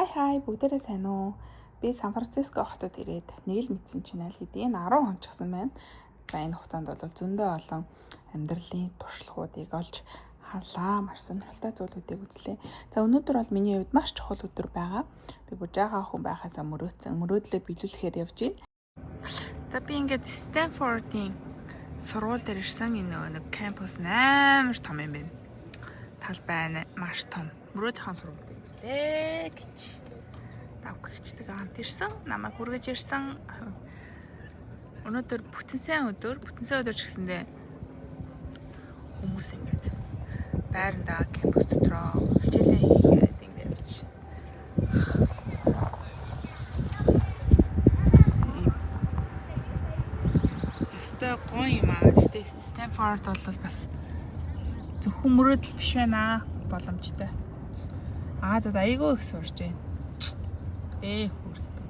Хай бүгдээрээ сайн уу? Би Сан Франциско хотод ирээд нэг л мэдсэн чинь аль хэдийн 10 он ч гэсэн байна. За энэ хугацаанд бол зөндөө олон амьдралын туршлагуудыг олж харлаа. Маш сонирхолтой зүйлүүдийг үзлээ. За өнөөдөр бол миний хувьд маш чухал өдөр байгаа. Би бужаагаа хүн байхаасаа мөрөөдлөө биелүүлэхээр явж байна. За би ингээд Стэнфордын сургууль дээр ирсэн. Энэ нэг кампус амар том юм байна. Талбай маш том. Мөрөөдлийн сургууль гэж давгагчдаг хамт ирсэн. Намайг хүргэж ирсэн. Өнөөдөр бүтэн сайн өдөр ч гэсэндээ хүмүүс ингээд байрандаа кампус дотроо хичээлээ хийгээд ингээд өстой гоё юм аа. Тэгтээ Стэнфорд бол бас зөвхөн мөрөөдөл биш байна. Боломжтой. За айгүй их сурж байна. Хүрээ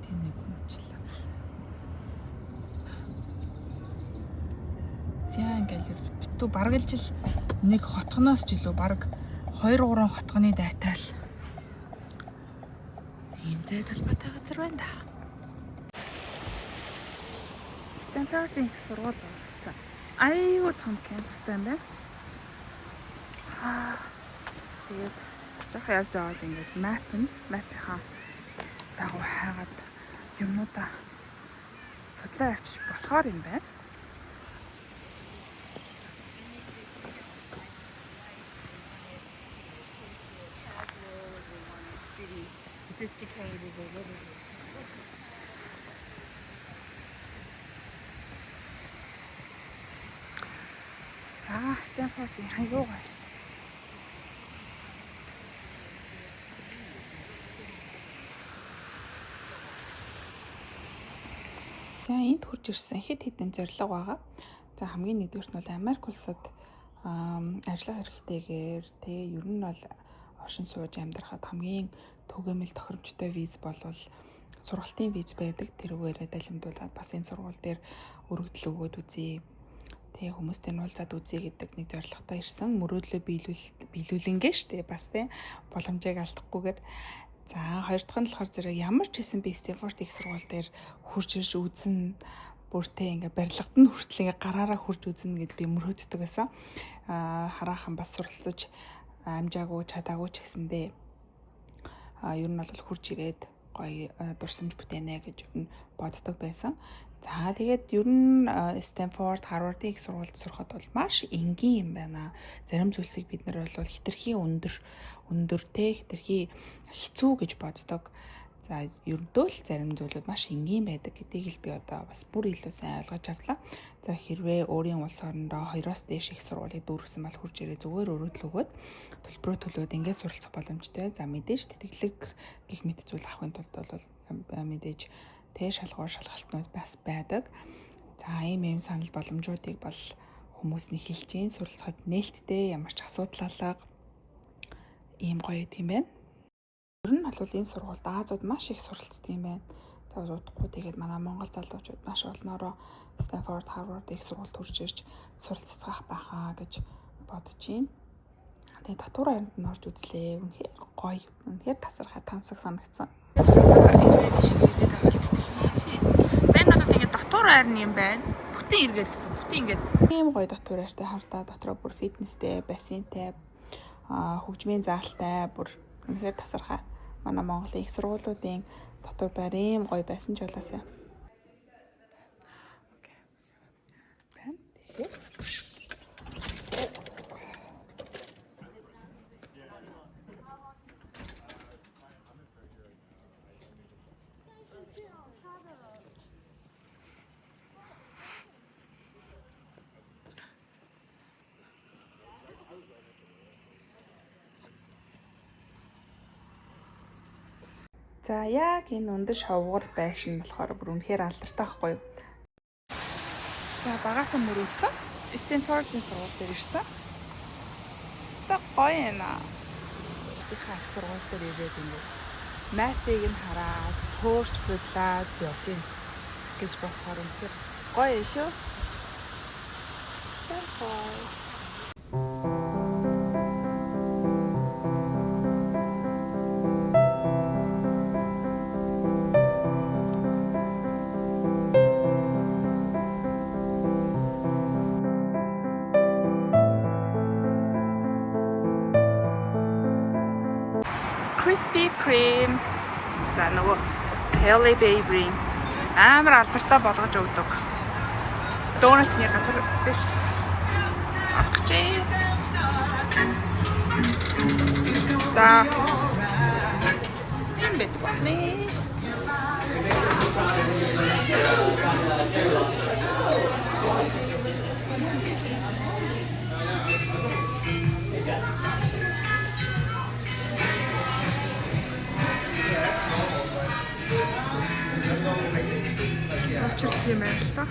тийм нэг юмчлаа. За ингээл битүү бараг л жил нэг хотгоноос ч илүү бараг 2-3 хотгоны дайтал. Иймтэй талбайтай газар байна да. Стэнфордын сургууль болсон. Айгүй том кампустай юм байна. Тэгээд явж аваад ингээд мапынхаа дагуу хайгаад юмнуудаа судлаа авчиж болохоор юм байна. За Стэнфордын аюу гай. За энд хурж ирсэн хэд хэдэн зорилго байгаа. За хамгийн нэгдүгürt нь бол Америк улсад ажиллах эрхтэйгээр ер нь бол оршин сууж амьдрахад хамгийн түгээмэл тохиромжтой виз болвол сургалтын виз байдаг. Тэрүүгээрээ далимдуулаад бас энэ сургууль дээр өргөдөл өгөөд үзье. Тэгээ хүмүүстэй нь уулзаад үзье гэдэг нэг зорилготой ирсэн. Мөрөөдлөө биелүүлэнгээ штэ бас тий боломжийг алдахгүйгээр. За хоёр дахь нь болохоор зэрэг ямар ч хэсэн би Стэнфорд их сургууль дээр хурж ирж үзэн бүртээ ингээ барилгад нь хүртэл ингээ гараараа хурж үзэн гэд би мөрөөддөг байсан. Хараахан бас суралцаж амжаагүй чадаагүй ч гэсэндээ ер нь бол хурж ирээд гоё дурсамж бүтээнэ гэж ер нь боддог байсан. За тэгээд ер нь Стэнфорд, Харвардын их сургуульд сурахад бол маш энгийн юм байна. Зарим зүйлсийг бид нар бол хитрхи өндөртэй хитрхи хэцүү гэж боддог. За ердөө л зарим зүйлүүд маш энгийн байдаг гэдгийг л би одоо бас бүр илүү сайн ойлгож авлаа. За хэрвээ өөрийн улс орондоо 2-оос дээш их сургуулийг дүүргэсэн бол хурж ирээ зүгээр өрөөдөл өгөөд төлбөрөө төлөөд ингээд суралцах боломжтой. За мэдээж тэтгэлэг гэх мэт зүйл авахын тулд бол мэдээж шалгуур шалгалтнууд бас байдаг. За ийм санал боломжуудыг бол хүмүүс нь хэлж ийн суралцахад нээлттэй ямар ч асуудал алга ийм гоё юм байна. Ер нь бол энэ сургуульд Азууд маш их суралцдаг юм байна. За удахгүй тэгээд манай Монгол залуучууд маш олноороо Стэнфорд, Харвард их сургуульд хүрч ирж суралцах байхаа гэж бодож байна. Тэгээд татвар харинд нь орж үзлээ. Үнэхээр гоё, үнэхээр тасархай тансаг санагдсан. Ирээд шиг ирээд байгаа л за энэ бол ингээд татвар харин юм байна. Бүтэн эргээд гэсэн. Бүтэн ингээд ийм гоё татвар хартай хардаа дотроо бүр фитнестэй, бассейнтэй, хөгжмийн заалтай бүр үнэхээр тасархай. Манай Монголын их сургуулиудын татвар байр ийм гоё байсан ч болоосаа. За яг энэ өндөр шовгор байшин болохоор бүр үнэхээр алдартай байхгүй юу? За багасаа мөрөөдсөн. Стэнфордын сургууль дээр ирсэн. Та гоё яана. Их сургууль дээр ирээд ингээд мапыг нь хараад, төөрч бодлаад явж ийн гэж бодохоор үнэхээр гоё шүү. Стэнфорд Krispy Kreme. За нөгөө Halle Baby амар алдартай болгож өгдөг. Донутны газар биш. Авчихъя. За. Ийм байдаг байна. Авчирч юм байна л та.